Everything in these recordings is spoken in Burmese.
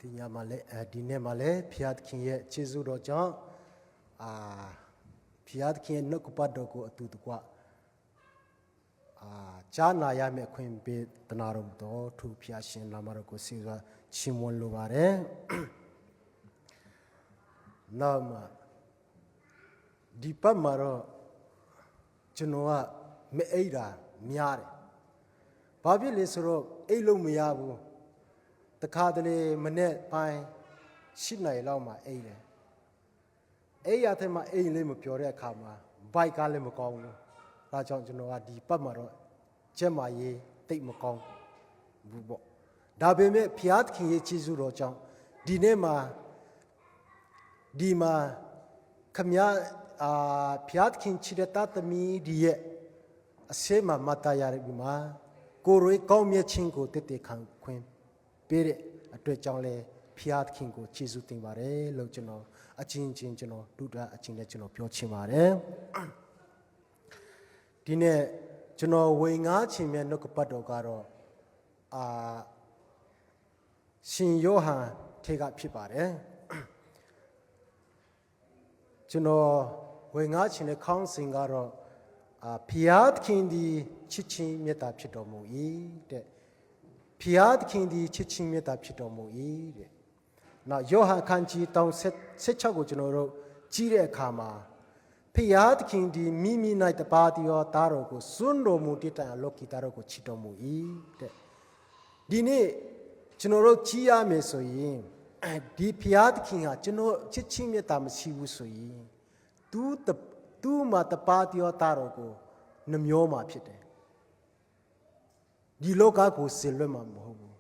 ဒီညမှာလည်းဒီနေ့မှာလည်းဖျားသခင်ရဲ့ကျေးဇူးတော်ကြောင့်ဖျားသခင်ရဲ့နှုတ်ကပတ်တော်ကိုအတူတကွကြားနာရမယ့်အခွင့်ပေးတနာတော်တော်သူဖျားရှင်နာမတော်ကိုစီစွာချီးမွမ်းလိုပါတယ်နောက်မှာဒီပတ်မှာတော့ကျွန်တော်ကမအိပ်တာများတယ်ဘာဖြစ်လဲဆိုတော့အိပ်လို့မရဘူးတခါတလေမနေ့ပိုင်း8 နာရီလောက်မှအိပ်တယ်အိပ်ရတဲ့မှာအိပ်လေးမပြောတဲ့အခါမှာဘိုက်ကလည်းမကောင်းဘူးဒါကြောင့်ကျွန်တော်ကဒီပတ်မှာတော့ကျက်မာရေးတိတ်မကောင်းဘူးပေါ့ဒါပေမဲ့ဖျားသခင်ရဲ့ကျေးဇူးတော်ကြောင့်ဒီနေ့မှာခမဖျားသခင်ချစ်တဲ့သားသမီးဒီရဲ့အစေမှာမတရပြီမှာကိုယ်ရဲ့ကောင်းမြတ်ခြင်းကိုတည်တည်ခံခွင့်ပေးတဲ့အတွက်ကြောင့်လဲဖျားသခင်ကိုကျေးဇူးတင်ပါတယ်လို့ကျွန်တော်အချင်းချင်းကျွန်တော်ဒုတိယအချင်းနဲ့ကျွန်တော်ပြောချင်ပါတယ်ဒီနေ့ကျွန်တော်ဝေငါးခြင်းမြတ်နှုတ်ကပတ်တော်ကတော့ရှင်ယောဟန်ထေကဖြစ်ပါတယ်ကျွန်တော်ဝေငါးခြင်းနဲ့ခေါင်းစဉ်ကတော့ဖျားသခင်ဒီချစ်ချင်းမေတ္တာဖြစ်တော်မူ၏တဲ့ဖျားသခင်ဒီချစ်ချင်းမေတ္တာဖြစ်တော်မူ၏တဲ့နောက်ယောဟန်ခန်းကြီး16ကိုကျွန်တော်တို့ကြည့်တဲ့အခါမှာဖျားသခင်ဒီမိမိ၌တပါးသောသားတော်ကိုစွန့်တော်မူတည်တဲ့အလောကီသားတော်ကိုချစ်တော်မူ၏တဲ့ဒီနေ့ကျွန်တော်တို့ကြည့်ရမယ်ဆိုရင်ဒီဖျားသခင်ဟာကျွန်တော်ချစ်ချင်းမေတ္တာမရှိဘူးဆိုရင်သူမှာတပါးသောသားတော်ကိုနှမျောမှာဖြစ်တယ်ဒီလောကကိုဆင်လွတ်မှာမဟုတ်ဘူး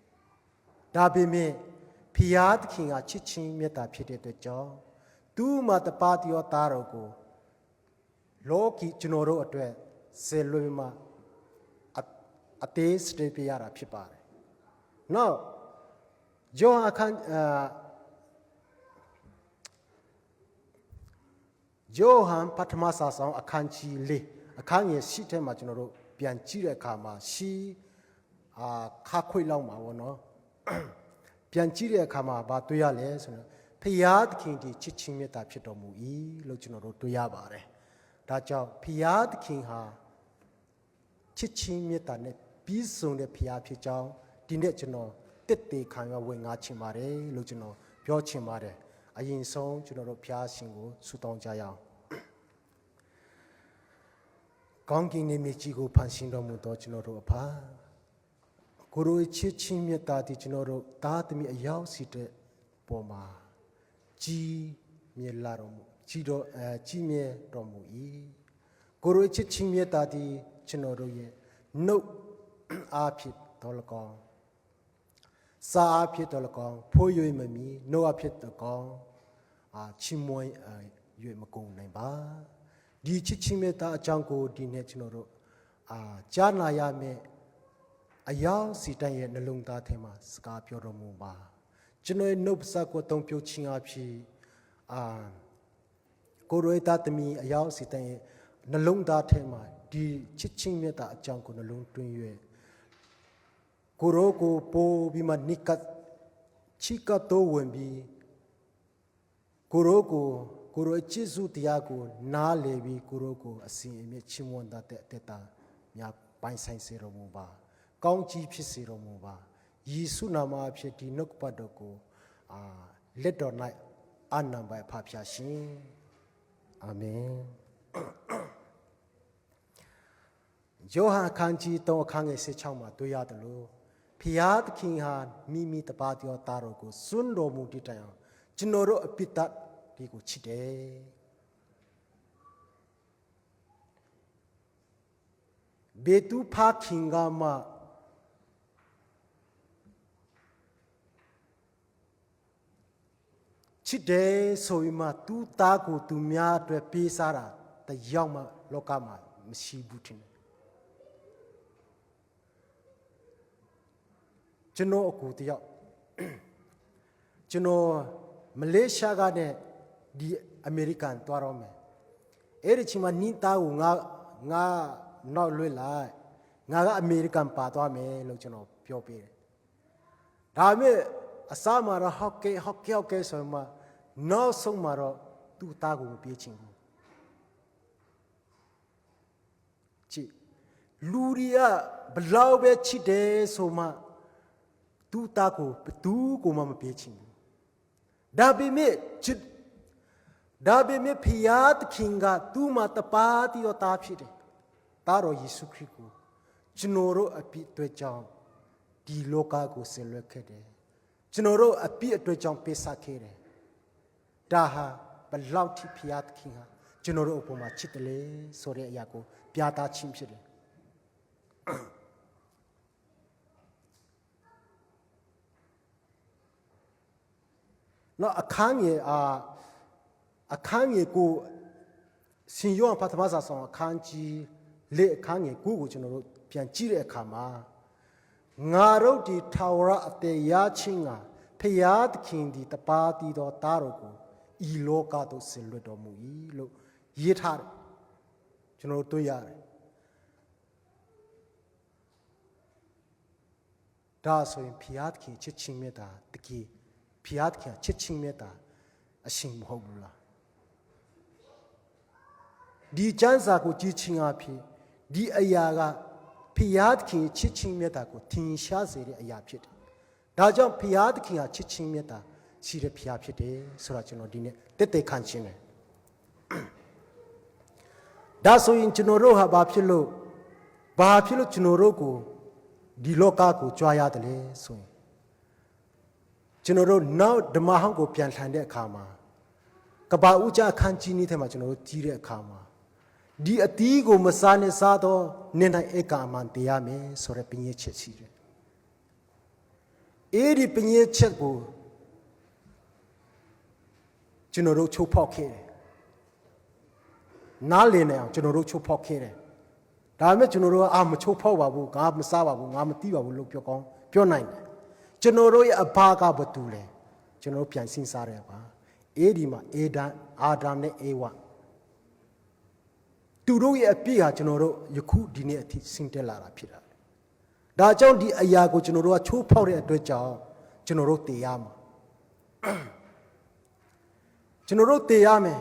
ဒါပေမဲ့ဖျားသခင်ကချစ်ချင်းမေတ္တာဖြစ်တဲ့အတွက်ကြောင့်သူမှာတပါးသောသားတော်ကိုလောကီကျွန်တော်တို့အတွက်ဆင်လွတ်မှာအသေးစတေးပြရတာဖြစ်ပါတယ်နောက်ယောဟန်ပထမစာဆောင်အခန်းကြီး4အခန်းငယ်10ထဲမှာကျွန်တော်တို့ပြန်ကြည့်တဲ့အခါမှာခါခွေလောက်မှာပေါ့နော်ပြန်ကြည့်တဲ့အခါမှာဘာတွေ့ရလဲဆိုတော့ဖျားသခင်ဒီချစ်ချင်းမေတ္တာဖြစ်တော်မူ၏လို့ကျွန်တော်တို့တွေ့ရပါတယ်ဒါကြောင့်ဖျားသခင်ဟာချစ်ချင်းမေတ္တာနဲ့ပြီးဆုံးတဲ့ဖျားဖြစ်ကြောင်းဒီနေ့ကျွန်တော်တက်တေခံရဝင်ငါချင်ပါတယ်လို့ကျွန်တော်ပြောချင်ပါတယ်အရင်ဆုံးကျွန်တော်တို့ဖျားရှင်ကိုဆုတောင်းကြရအောင်ကောင်းကင်နေမြေကြီးကိုဖန်ဆင်းတော်မူသောကျွန်တော်တို့အဖကိုရိုချစ်ချင်းမြတ်တာဒီကျွန်တော်တို့သားသမီးအယောက်စီတဲ့ပေါ်မှာကြီးမြတ်လာတော်မူကြီးမြတ်တော်မူ၏ကိုရိုချစ်ချင်းမြတ်တာဒီကျွန်တော်တို့ရဲ့နှုတ်အားဖြင့်တော်လကောင်းစာအားဖြင့်တော်လကောင်းဖိုးရွေမမီနှုတ်အားဖြင့်တော်ကောင်းချီးမွမ်းရွေမကုန်နိုင်ပါဒီချစ်ချင်းမေတ္တာအကြောင်းကိုဒီနေ့ကျွန်တော်တို့ကြားနာရမယ့်အယောက်စီတိုင်းရဲ့နှလုံးသားထဲမှာစကားပြောတော်မူပါကျွန်တော်ရဲ့နှုတ်ပစကိုတုံးပြချင်းအဖြစ်ကိုရိုတာသမီအယောက်စီတိုင်းရဲ့နှလုံးသားထဲမှာဒီချစ်ချင်းမေတ္တာအကြောင်းကိုနှလုံးသွင်း၍ကိုရိုကိုပိုးပြီးမှနိကချီကတော့ဝင်ပြီးကိုရိုကျေးဇူးတရားကိုနားလည်ပြီးကိုရိုကိုအစဉ်အမြဲချီးမွမ်းတတ်တဲ့အသက်တာများပိုင်ဆိုင်စေတော်မူပါကောင်းကြီးဖြစ်စေတော်မူပါယေရှုနာမအဖြစ်ဒီနှုတ်ပတ်တော်ကိုလက်တော်၌အာနံပါဖဖျားရှင်အာမင်ယောဟန်ခန်းကြီး3အခန်းငယ်16မှာတွေ့ရတယ်လို့ဖျားသခင်ဟာမိမိတပါးသောသားတော်ကိုစွန့်တော်မူတည်တိုင်အောင်ကျွန်တော်တို့အပြစ်ဒီကိုချစ်တယ်ဘေတူဖာခင်ကမှချစ်တယ်ဆိုပြီးမှသူ့သားကိုသူများအတွက်ပေးစားတာတယောက်မှလောကမှာမရှိဘူးထင်တယ်ကျွန်တော်အကူတယောက်ကျွန်တော်မလေးရှားကနဲ့ဒီအမေရိကန်တွားတော့မယ်အဲ့ဒီချိန်မှာနင်းသားကိုငါနောက်လွှဲလိုက်ငါကအမေရိကန်ပါသွားမယ်လို့ကျွန်တော်ပြောပေးတယ်ဒါပေမဲ့ အစားမှာတော့ဟောက်ကဲဆိုမှနောက်ဆုံးမှာတော့သူ့သားကိုမပြေးချင်ဘူးကြည့်လူတွေကဘလောက်ပဲချစ်တယ်ဆိုမှသူ့သားကိုဘသူကိုမှမပြေးချင်ဘူးဒါပေမဲ့ဖျားသခင်ကသူ့မှာတပါးတည်းတော့သားဖြစ်တယ်သားတော်ယေရှုခရစ်ကိုကျွန်တော်တို့အပြစ်အတွက်ကြောင့်ဒီလောကကိုဆင်လွှဲခဲ့တယ်ကျွန်တော်တို့အပြစ်အတွက်ကြောင့်ပေးဆက်ခဲ့တယ်ဒါဟာဘလောက်ထိဖျားသခင်ဟာကျွန်တော်တို့အပေါ်မှာချစ်တယ်လေဆိုတဲ့အရာကိုပြသခြင်းဖြစ်တယ်နော်အခန်းငယ်ကိုရှင်ယောဟန်ပထမဆောင်အခန်းကြီးလက်အခန်းငယ်ကိုကျွန်တော်တို့ပြန်ကြည့်တဲ့အခါမှာငါတို့ဒီထာဝရအသေးရချင်းကဖျားသခင်ဒီတပါးတည်တော်သားတော်ကိုဤလောကသို့ဆင်လွှတ်တော်မူ၏လို့ရေးထားတယ်ကျွန်တော်တို့တွေ့ရတယ်ဒါဆိုရင်ဖျားသခင်ချစ်ချင်းမြတ်တာတကယ်ဖျားသခင်ချစ်ချင်းမြတ်တာအရှင်မဟုတ်ဘူးလားဒီကျမ်းစာကိုကြည့်ချင်းအဖြစ်ဒီအရာကဖျားသခင်ချစ်ချင်းမြတ်တာကိုထင်ရှားစေတဲ့အရာဖြစ်တယ်ဒါကြောင့်ဖျားသခင်ကချစ်ချင်းမြတ်တာရှိတဲ့ဖျားဖြစ်တယ်ဆိုတာကျွန်တော်ဒီနေ့တက်တက်ခံချင်းတယ်ဒါဆိုရင်ကျွန်တော်တို့ဟာဘာဖြစ်လို့ကျွန်တော်တို့ကိုဒီလောကကိုကြွားရတယ်လဲဆိုရင်ကျွန်တော်တို့နောက်ဓမ္မဟောင်းကိုပြန်လှန်တဲ့အခါမှာကဘာဦးကြအခန်းကြီးနည်းထဲမှာကျွန်တော်တို့ကြီးတဲ့အခါမှာဒီအတီးကိုမစားနဲ့စားတော့နေနိုင်ဧကအမှန်တရားမယ်ဆိုတဲ့ပညတ်ချက်ရှိတယ်အဲဒီပညတ်ချက်ကိုကျွန်တော်တို့ချိုးဖောက်ခဲ့တယ်နားလည်နေအောင်ကျွန်တော်တို့ချိုးဖောက်ခဲ့တယ်ဒါပေမဲ့ကျွန်တော်တို့ကမချိုးဖောက်ပါဘူးငါမစားပါဘူးငါမသိပါဘူးလို့ပြောနိုင်တယ်ကျွန်တော်တို့ရဲ့အဘာကဘာတူလဲကျွန်တော်ပြန်စဉ်းစားရပါအဲဒီမှာအာဒမ်နဲ့အေဝါသူတို့ရဲ့အပြစ်ဟာကျွန်တော်တို့ယခုဒီနေ့အထိဆင်းတက်လာတာဖြစ်တာဒါကြောင့်ဒီအရာကိုကျွန်တော်တို့ကချိုးဖောက်တဲ့အတွက်ကြောင့်ကျွန်တော်တို့တည်ရမှာကျွန်တော်တို့တည်ရမယ်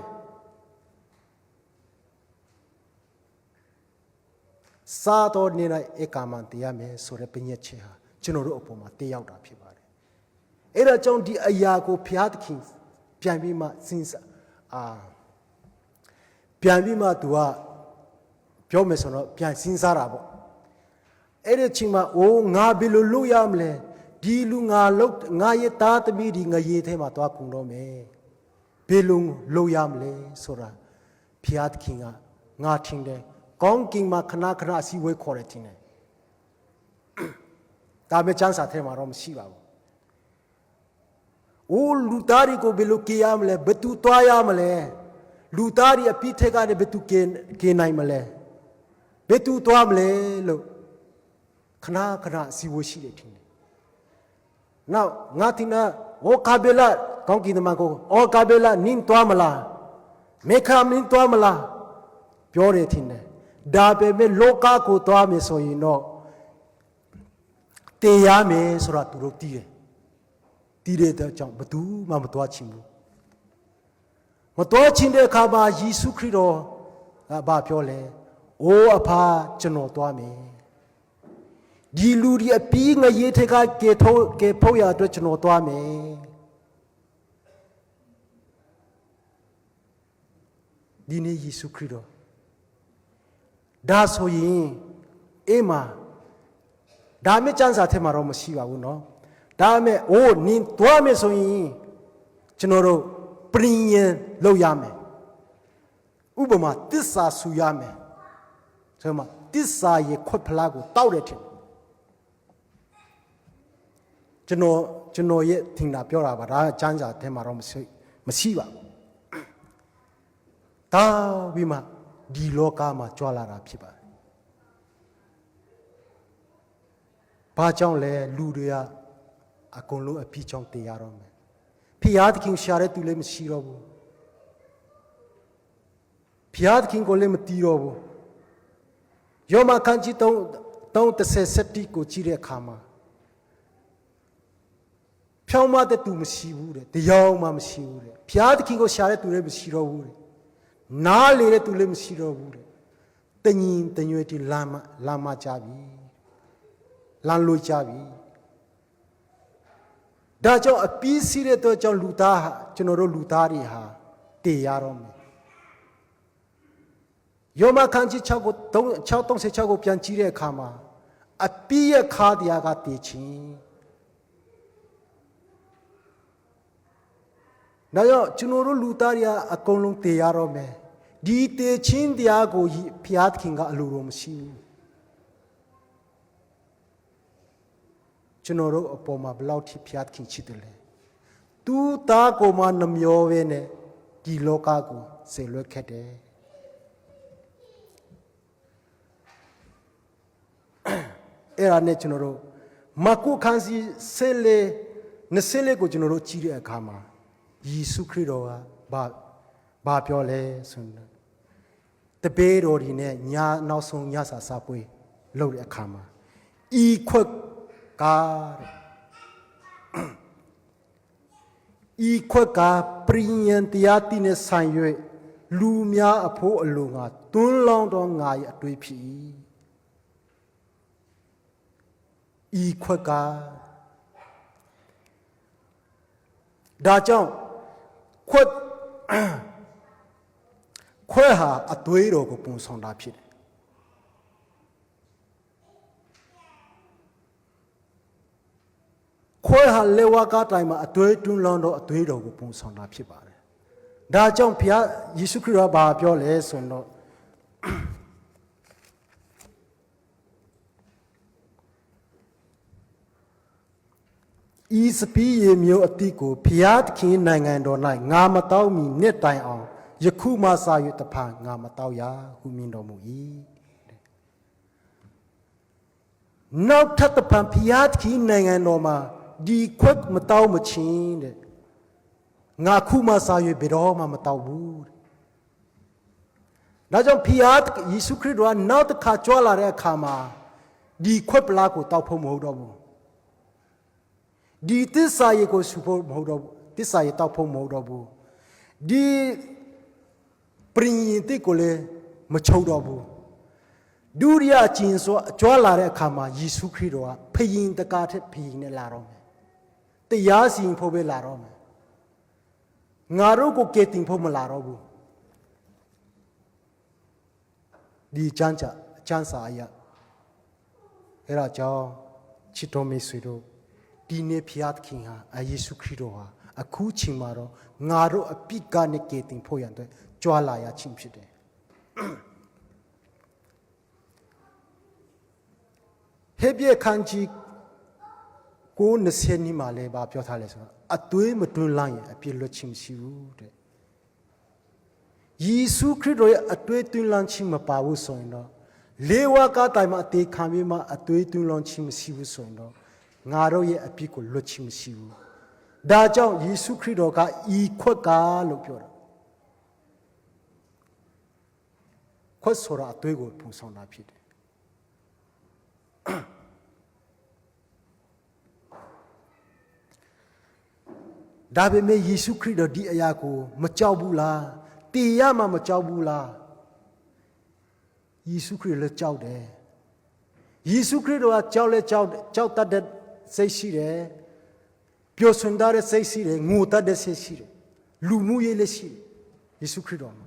စားတော်နေလိုက်ဧကမန်တည်ရမယ်ဆိုတဲ့ပညတ်ချက်ဟာကျွန်တော်တို့အပေါ်မှာတည်ရောက်တာဖြစ်ပါတယ်အဲ့ဒါကြောင့်ဒီအရာကိုဘုရားသခင်ပြန်ပြီးမှစဉ်းစားပြန်ပြီးမှသူကပြောမယ်ဆိုတော့ပြန်စဉ်းစားတာပေါ့အဲ့ဒီချိန်မှာငါဘယ်လိုလုပ်ရမလဲဒီလူငါရဲ့သားသမီးဒီငရေထဲမှာသွားကုန်တော့မယ်ဘယ်လိုလုပ်ရမလဲဆိုတာဘုရားသခင်ကငါထင်တယ်ကောင်းကင်မှာခဏခဏအစည်းအဝေးခေါ်တယ်ထင်တယ်ဒါပေမဲ့ကျမ်းစာထဲမှာတော့မရှိပါဘူးလူသားတွေကိုဘယ်လိုကြည်ရမလဲဘယ်သူသွားရမလဲလူသားတွေအပြစ်ထက်ကနေဘယ်သူကင်းနိုင်မလဲဘယ်သူသွားမလဲလို့ခဏခဏအစည်းအဝေးရှိတယ်ထင်တယ်နောက်ငါတင်နာကာဘေလာကောင်းကင်တမန်ကိုကာဘေလာနင်းသွားမလားမေခါမင်းသွားမလားပြောတယ်ထင်တယ်ဒါပေမဲ့လောကကိုသွားမယ်ဆိုရင်တော့တေးရမယ်ဆိုတာသူတို့သိတယ်တဲ့ကြောင့်ဘယ်သူမှမသွားချင်ဘူးမသွားချင်တဲ့အခါမှာယေရှုခရစ်တော်ကဘာပြောလဲအဖာကျွန်တော်သွားမယ်ဒီလူတွေအပြီးငရေထက်ကကဲဖို့ရအတွက်ကျွန်တော်သွားမယ်ဒီနေ့ယေရှုခရစ်တော်ဒါဆိုရင်မာဒါမဲ့ကျမ်းစာထဲမှာတော့မရှိပါဘူးเนาะဒါမဲ့နင်သွားမယ်ဆိုရင်ကျွန်တော်တို့ပြင်ရင်လုပ်ရမယ်ဥပမာတစ္ဆာဆူရမယ်ဆိုမှတစ္ဆာရဲ့ခွက်ဖလားကိုတောက်တယ်ထင်ကျွန်တော်ရဲ့ထင်တာပြောတာပါဒါကျမ်းစာထဲမှာတော့မရှိပါဘူးတောက်ပြီးမှဒီလောကမှာကြွလာတာဖြစ်ပါတယ်ဘာကြောင့်လဲလူတွေကအကုန်လုံးအပြစ်ကြောင့်တည်ရတော့မယ်ဖျားသခင်ရှာတဲ့သူလည်းမရှိတော့ဘူးဖျားသခင်ကိုလည်းမတီးတော့ဘူးယောမခန်းကြီး3:37ကိုကြည့်တဲ့အခါမှာဖ ဖြောင်းမတဲ့သူမရှိဘူးတဲ့တရားမှမရှိဘူးတဲ့ဘုရားသခင်ကိုရှာတဲ့သူလည်းမရှိတော့ဘူးတဲ့နားလေတဲ့သူလည်းမရှိတော့ဘူးတဲ့တညီတညွေတီလာမကြပြီလမ်းလို့ကြပြီဒါကြောင့်အပီးစီးတဲ့တော့ကြောင့်လူသားဟာကျွန်တော်တို့လူသားတွေဟာတည်ရတော့မယ်ယောမခန်းကြီး6ကို636ကိုပြန်ကြည့်တဲ့အခါမှာအပီးရဲ့ခါတရားကတည်ခြင်းဒါကြောင့်ကျွန်တော်တို့လူသားတွေကအကုန်လုံးတည်ရတော့မယ်ဒီတည်ခြင်းတရားကိုဘုရားသခင်ကအလိုတော်မရှိဘူးကျွန်တော်တို့အပေါ်မှာဘယ်လောက်ထိဘုရားသခင်ချစ်တယ်လဲသူသားကိုမှနှမျောပဲနဲ့ဒီလောကကိုစေလွှတ်ခဲ့တယ်အဲ့ဒါနဲ့ကျွန်တော်တို့မကုခန်းစီဆဲလေ24ကိုကျွန်တော်တို့ကြည့်တဲ့အခါမှာယေရှုခရစ်တော်ကဘာပြောလဲဆိုတော့တပည့်တော်ဒီနဲ့ညာနောက်ဆုံးညစာစားပွဲလုပ်တဲ့အခါမှာဤခွက်ကားဤခွက်ကပရိယန်တရားတိနဲ့ဆိုင်၍လူများအဖို့အလိုငါတွန်းလောင်းတော့ငါရဲ့အတွေ့ဖြစ်ဤခွက်ကဒါကြောင့်ခွက်ဟာအသွေးတော်ကိုပုံဆောင်တာဖြစ်တယ်ခွဲဟာလေဝါကတိုင်မှာအသွေးတွန်းလောင်းတော့အသွေးတော်ကိုပုံဆောင်တာဖြစ်ပါတယ်။ဒါကြောင့်ဘုရားယေရှုခရစ်တော်ဘာပြောလဲဆိုတော့ဤစပီးရေမျိုးအတိကိုဘုရားသခင်နိုင်ငံတော်၌ငါမတောက်မီနှစ်တိုင်အောင်ယခုမှစ၍တဖန်ငါမတောက်ရဟုမြင်တော်မူ၏။နောက်ထပ်တဖန်ဘုရားသခင်နိုင်ငံတော်မှာဒီခွက်မတောက်မချင်းတဲ့ငါခုမှစား၍ဘယ်တော့မှမတောက်ဘူးတဲ့ဒါကြောင့်ဘုရားယေရှုခရစ်တော်ကနောက်တစ်ခါကြွလာတဲ့အခါမှာဒီခွက်ပလားကိုတောက်ဖို့မဟုတ်တော့ဘူးဒီသစ္စာရေကိုဆူဖို့မဟုတ်တော့ဘူးသစ္စာရေတောက်ဖို့မဟုတ်တော့ဘူးဒီပရိညင်တိကိုလည်းမချုပ်တော့ဘူးဒုတိယကျင်ဆိုကြွလာတဲ့အခါမှာယေရှုခရစ်တော်ကဖယင်တကားထက်ဖယင်နဲ့လာတော့မယ်တရားစီရင်ဖို့ပဲလာတော့မယ်ငါတို့ကိုကယ်တင်ဖို့မလာတော့ဘူးဒီချမ်းစာအရာအဲ့ဒါကြောင့်ချစ်တော်မိတ်ဆွေတို့ဒီနေ့ဖျားသခင်ဟာယေရှုခရစ်တော်ဟာအခုချိန်မှာတော့ငါတို့အပြစ်ကနေကယ်တင်ဖို့ရန်အတွက်ကြွလာရခြင်းဖြစ်တယ်ဟေဘရဲခန်းကြီးကို20နီးမှာလည်းပြောထားလဲဆိုတော့အသွေးမတွန်းလိုက်ရင်အပြစ်လွတ်ခြင်းမရှိဘူးတဲ့ယေရှုခရစ်တော်ရဲ့အသွေးတွန်းလန်းခြင်းမပါဘူးဆိုရင်တော့လေဝါကတိုင်မှာအသေးခံပြီးမှအသွေးတွန်းလန်းခြင်းမရှိဘူးဆိုရင်တော့ငါတို့ရဲ့အပြစ်ကိုလွတ်ခြင်းမရှိဘူးဒါကြောင့်ယေရှုခရစ်တော်ကဤခွက်ကလို့ပြောတာခွက်ဆိုတာအသွေးကိုပုံဆောင်တာဖြစ်တယ်ဒါပေမဲ့ယေရှုခရစ်တော်ဒီအရာကိုမကြောက်ဘူးလားတည်ရမှမကြောက်ဘူးလားယေရှုခရစ်လည်းကြောက်တယ်ယေရှုခရစ်တော်ကကြောက်တတ်တဲ့စိတ်ရှိတယ်ပျော်ရွှင်တဲ့စိတ်ရှိတယ်ငိုတတ်တဲ့စိတ်ရှိတယ်လူမှုရေးလည်းရှိတယ်ယေရှုခရစ်တော်မှာ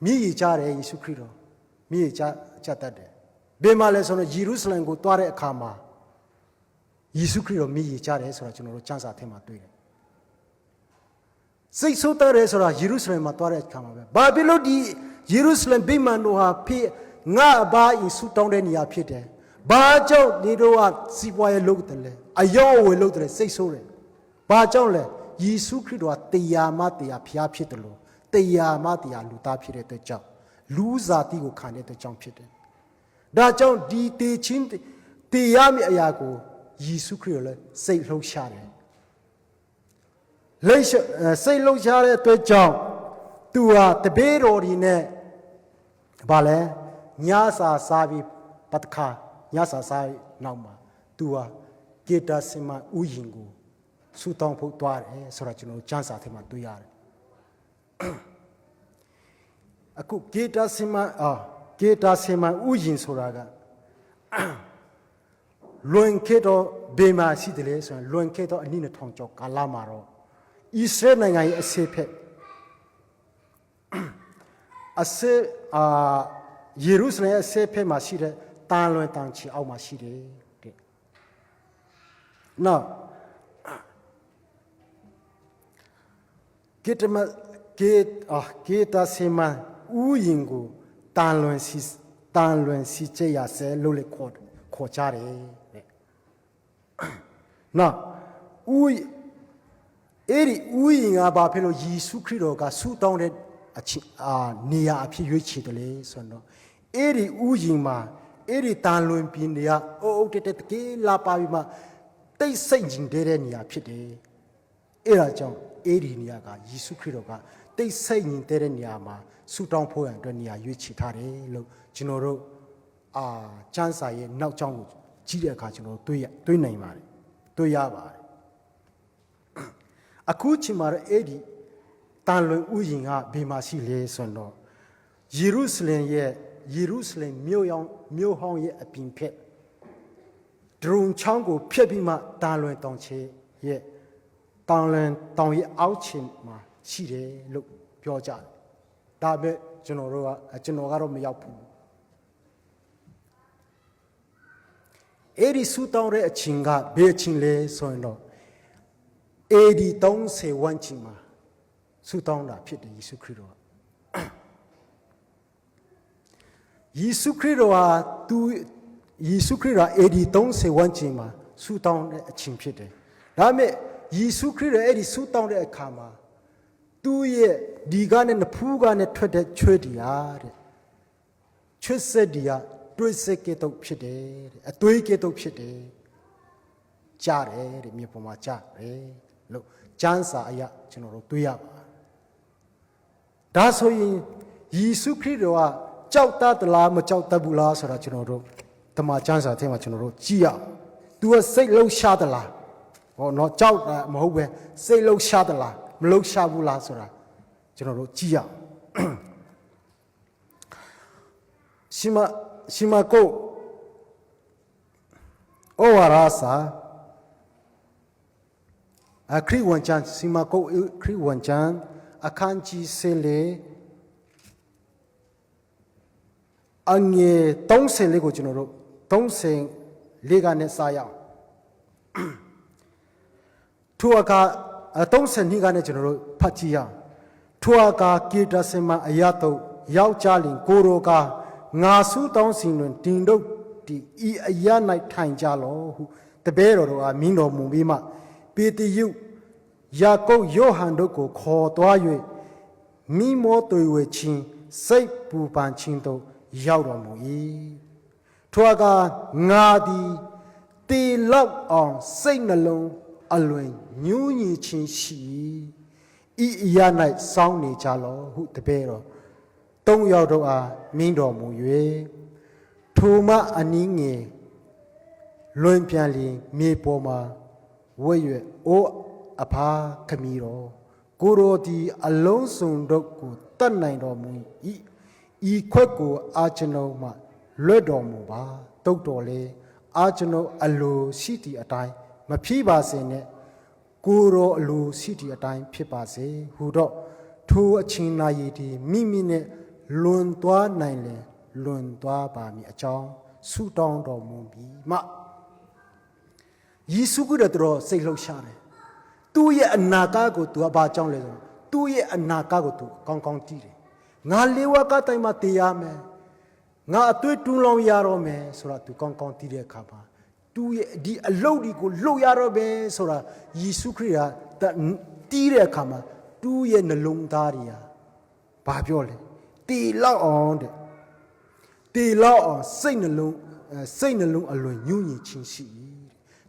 မြည်ရကြတယ်ယေရှုခရစ်တော်မြည်ရကြတတ်တယ်ဘယ်မှာလဲဆိုတော့ယေရုရှလင်ကိုသွားတဲ့အခါမှာယေရှုခရစ်တော်မြည်ရကြတယ်ဆိုတာကျွန်တော်တို့ကျမ်းစာထဲမှာတွေ့တယ်စိတ်ဆိုးတဲ့ဆိုတာယေရုရှလင်မှာသွားတဲ့အခါမှာပဲဘာဖြစ်လို့ဒီယေရုရှလင်ဗိမာန်တော်ဟာငါအဘယေရှုတောင်းတဲ့နေရာဖြစ်တယ်ဘာကြောင့်ဒီတို့ကစီးပွားရေးလုပ်တယ်လဲအယောအဝယ်လုပ်တယ်စိတ်ဆိုးတယ်ဘာကြောင့်လဲယေရှုခရစ်တော်ကတရားမှတရားဖျားဖြစ်တယ်လို့တရားမှတရားလူသားဖြစ်တဲ့အတွက်ကြောင့်လူစားတိကိုခံတဲ့အတွက်ကြောင့်ဖြစ်တယ်ဒါကြောင့်ဒီတေချင်းတရားမြအရာကိုယေရှုခရစ်တော်လည်းစိတ်လှုပ်ရှားတယ်စိတ်လှုပ်ရှားတဲ့အတွက်ကြောင့်သူဟာတပည့်တော်ဒီနဲ့ဘာလဲညစာစားပြီးပတ်ခါညစာစားနောက်မှာသူဟာက ကေတာစင်မဥယျင်ကိုဆူတောင်းဖို့တွားတယ်ဆိုတာကျွန်တော်ကျမ်းစာထဲမှာတွေ့ရတယ်အခုကေတာစင်မဥယျင်ဆိုတာကလွန်ခဲ့တော့ဘေမာရှိတယ်လေဆိုရင်လွန်ခဲ့တော့အနည်းနဲ့ထောင်ကျော်ကာလမှာတော့ဣသရေလနိုင်ငံရဲ့အစေဖက်ယေရုရှလင်ရဲ့အစေဖက်မှာရှိတဲ့တန်လွန်တန်ချီအောက်မှာရှိတယ်တဲ့နော်ကေတာစင်မဥယျင်ကိုတန်လွန်စီကျရဆဲလို့လေခေါ်ကြတယ်တဲ့နော်အဲ့ဒီဥယျင်ကဘာဖြစ်လို့ယေရှုခရစ်တော်ကဆူတောင်းတဲ့နေရာအဖြစ်ရွေးချယ်တယ်လေဆိုတော့အဲ့ဒီဥယျင်မှာအဲ့ဒီတန်လွန်ပြင်းတွေကအိုးတဲ့တကယ်လာပါပြီးမှတိတ်ဆိတ်ခြင်းတဲ့နေရာဖြစ်တယ်အဲ့ဒါကြောင့်အဲ့ဒီနေရာကယေရှုခရစ်တော်ကတိတ်ဆိတ်ခြင်းတဲ့နေရာမှာဆူတောင်းဖို့ရန်အတွက်နေရာရွေးချယ်ထားတယ်လို့ကျွန်တော်တို့ကျမ်းစာရဲ့နောက်ကြောင်းကိုကြည့်တဲ့အခါကျွန်တော်တွေ့နိုင်ပါတယ်တွေ့ရပါတယ်အခုချိန်မှာအဲ့ဒီတန်လွင်ဥယျာဉ်ကဘယ်မှာရှိလဲဆိုတော့ယေရုရှလင်မြို့ဟောင်းရဲ့အပြင်ဖက်ဒရုံချောင်းကိုဖျက်ပြီးမှတန်လွင်တောင်ချေရဲ့တောင်ရဲ့အောက်ခြေမှာရှိတယ်လို့ပြောကြတယ်ဒါပေမဲ့ကျွန်တော်ကတော့မရောက်ဘူးအဲ့ဒီဆူတောင်းတဲ့အချိန်ကဘယ်အချိန်လဲဆိုရင်တော့AD 30ဝန်းကျင်မှာဆူတောင်းတာဖြစ်တယ်ယေရှုခရစ်တော်ယေရှုခရစ်တော်AD 30ဝန်းကျင်မှာဆူတောင်းတဲ့အချိန်ဖြစ်တယ်ဒါပေမဲ့ယေရှုခရစ်တော်အဲ့ဒီဆူတောင်းတဲ့အခါမှာသူ့ရဲ့ဒီကနဲ့နဖူးကနဲ့ထွက်တဲ့ချွေးတရားတဲ့ချွေးစက်တရားတွေးစက်ကဲတော့ဖြစ်တယ်တဲ့အသွေးကဲတော့ဖြစ်တယ်ကြားတယ်တဲ့မြေပေါ်မှာကြားတယ်လို့ကျမ်းစာအရကျွန်တော်တို့တွေ့ရပါဒါဆိုရင်ယေရှုခရစ်တော်ကကြောက်တတ်သလားမကြောက်တတ်ဘူးလားဆိုတာကျွန်တော်တို့တမန်ကျမ်းစာထဲမှာကျွန်တော်တို့ကြည့်ရအောင် तू ကစိတ်လှုပ်ရှားသလားဟောတော့ကြောက်တာမဟုတ်ပဲစိတ်လှုပ်ရှားသလားမလှုပ်ရှားဘူးလားဆိုတာကျွန်တော်တို့ကြည့်ရအောင်ရှိမကိုဩဝါဒစာခရစ်ဝင်ကျမ်းရှိမကိုခရစ်ဝင်ကျမ်းအခန်းကြီး14အငယ်34ကိုကျွန်တော်တို့34ကနေစရအောင်ထိုအခါ32ကနေကျွန်တော်တို့ဖတ်ကြည့်ရအောင်ထိုအခါကေတစင်မအရတုယောက်ျားလင်ကိုရောကငါဆူတောင်းစီတွင်တင်တို့ဒီဤအရ၌ထိုင်ကြလောဟုတပည့်တော်တို့အားမင်းတော်မူပြီးမှပေတရုယာကုပ်ယောဟန်တို့ကိုခေါ်သွား၍မိမောတွေဝေချင်းစိတ်ပူပန်ခြင်းတို့ရောက်တော်မူ၏ထိုအခါငါသည်တေလောက်အောင်စိတ်နှလုံးအလွင်ညှိုးညင်ခြင်းရှိဤအရ၌စောင်းနေကြလောဟုတပည့်တော်သုံးယောက်တို့အားမင်းတော်မူ၍ထိုမှအနည်းငယ်လွင်ပြန်လျင်မြေပေါ်မှာဝဲ၍အိုးအဖာခမီတော်ကိုရောဒီအလုံးစုံတို့ကိုတတ်နိုင်တော်မူ၏ဤခွက်ကိုအာကျွန်ုံမှလွတ်တော်မူပါတုတ်တော်လေအာကျွန်ုံအလိုရှိသည့်အတိုင်းမဖြစ်ပါစေနဲ့ကိုရောအလိုရှိသည့်အတိုင်းဖြစ်ပါစေဟူတော့ထိုအချင်းနာရီဒီမိမိနဲ့လွန်သွားနိုင်လေလွန်သွားပါမည်အကြောင်းဆုတောင်းတော်မူပြီးမှယေရှုခရစ်တော်စိတ်လှုပ်ရှားတယ်သူ့ရဲ့အနာဂတ်ကိုသူကဘာကြောင့်လဲဆိုသူ့ရဲ့အနာဂတ်ကိုသူကောင်းကောင်းသိတယ်ငါလေးဝါကတိုင်မှာတည်ရမယ်ငါအသွေးတူးလောင်ရတော့မယ်ဆိုတာသူကောင်းကောင်းသိတဲ့အခါမှာသူ့ရဲ့ဒီအလုပ်ဒီကိုလှုပ်ရတော့မယ်ဆိုတာယေရှုခရစ်ကတီးတဲ့အခါမှာသူ့ရဲ့နှလုံးသားတွေကဘာပြောလဲတည်လောက်အောင်တဲ့တည်လောက်အောင်စိတ်နှလုံးအလွန်ညှို့ညင်ခြင်းရှိ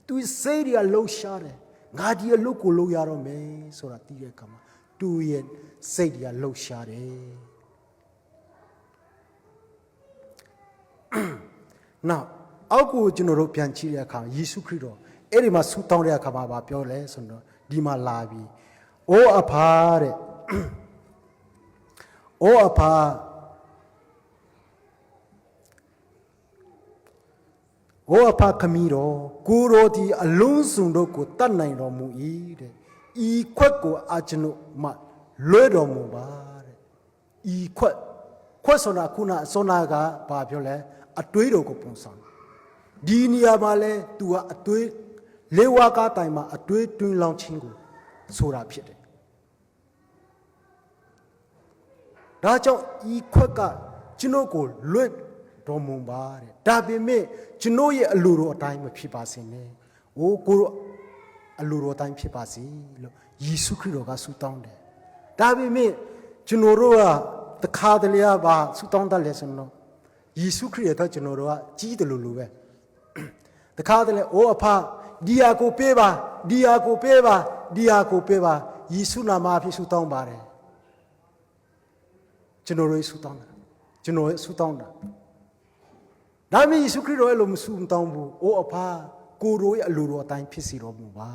သူစိတ်တွေကလှုပ်ရှားတယ်ငါဒီအလုပ်ကိုလုပ်ရတော့မယ်ဆိုတာသိတဲ့အခါမှာသူ့ရဲ့စိတ်တွေကလှုပ်ရှားတယ်နောက်အောက်ကိုကျွန်တော်တို့ပြန်ကြည့်တဲ့အခါယေရှုခရစ်တော် အဲ့ဒီမှာဆူတောင်းတဲ့အခါမှာပြောလဲဆိုတော့ဒီမှာလာပြီးအိုးအဖာတဲ့အိုးအဖာအိုးအဖာခမီတော်ကိုရောဒီအလုံးစုံတို့ကိုတတ်နိုင်တော်မူ၏တဲ့ဤခွက်ကိုအကျွန်ုပ်မှလွဲတော်မူပါတဲ့ဤခွက်ဆိုတာခုနအစောနာကဘာပြောလဲအတွေးတော်ကိုပုံဆောင်ဒီနေရာမှာလဲ तू ကအတွေးလေဝါကားတိုင်မှာအတွေးတွင်းလောင်းခြင်းကိုဆိုတာဖြစ်တယ်ဒါကြောင့်ဤခွက်ကကျွန်ုပ်ကိုလွတ်တော်မူပါတဲ့ဒါပေမဲ့ကျွန်ုပ်ရဲ့အလိုတော်အတိုင်းမဖြစ်ပါစေနဲ့။အိုးကိုအလိုတော်အတိုင်းဖြစ်ပါစေလို့ယေရှုခရစ်တော်ကဆုတောင်းတယ်။ဒါပေမဲ့ကျွန်တော်တို့ကတခါတလေပါဆုတောင်းတတ်လဲဆိုတော့ယေရှုခရစ်ရဲ့တော့ကျွန်တော်တို့ကကြီးတယ်လို့ပဲ။တခါတလေအိုးအဖဒီယာကိုပေးပါဒီယာကိုပေးပါဒီယာကိုပေးပါယေရှုနာမဖြင့်ဆုတောင်းပါတယ်။ကျွန်တော်တို့ဆုတောင်းတာကျွန်တော်ဆုတောင်းတာဒါပေမဲ့ယေရှုခရစ်တော်ရဲ့လိုမဆုတောင်းဘူးအိုးအဖကိုရိုးရဲ့အလိုတော်အတိုင်းဖြစ်စီတော်မူပါ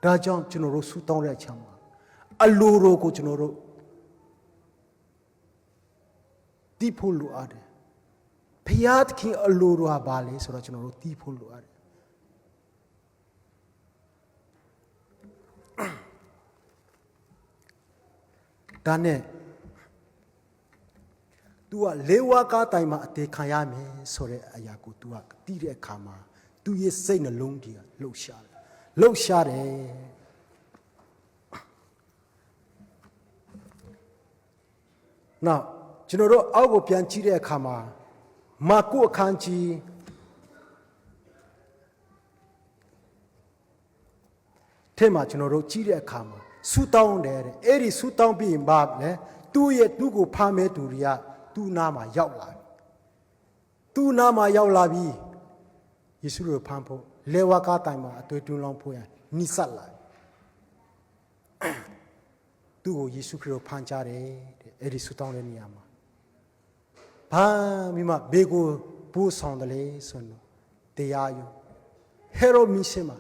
ဒါကြောင့်ကျွန်တော်တို့ဆုတောင်းတဲ့အချိန်မှာအလိုတော်ကိုကျွန်တော်တို့တီးဖို့လိုအပ်တယ်ဖျားသခင်အလိုတော်ဟာဘာလဲဆိုတော့ကျွန်တော်တို့တီးဖို့လိုအပ်တယ်ဒါနဲ့तू ကလေဝါကားတိုင်မှာအသေးခံရမယ်ဆိုတဲ့အရာကို तू ကတီးတဲ့အခါမှာ तू ရဲ့စိတ်နှလုံးကြီးကလှုပ်ရှားတယ်နောက်ကျွန်တော်တို့အောက်ကိုပြန်ကြည့်တဲ့အခါမှာမာကုအခန်းကြီးထဲမှာကျွန်တော်တို့ကြည့်တဲ့အခါမှာဆူတောင်းတယ်တဲ့အဲ့ဒီဆူတောင်းပြီးရင်ဘာလဲသူ့ကိုဖမ်းမဲ့သူတွေကသူ့နားမှာရောက်လာပြီသူ့နားမှာရောက်လာပြီယေရှုကိုဖမ်းဖို့လေဝါကားတိုင်မှာအသွေးတွန်းလောင်းဖို့ရနိစက်လာသူ့ကိုယေရှုခရစ်တော်ဖမ်းကြတယ်တဲ့အဲ့ဒီဆူတောင်းတဲ့နေရာမှာဘာမိမဘေကိုပို့ဆောင်တယ်လေဆိုတော့တရားယူဟေရိုမီရှေမာ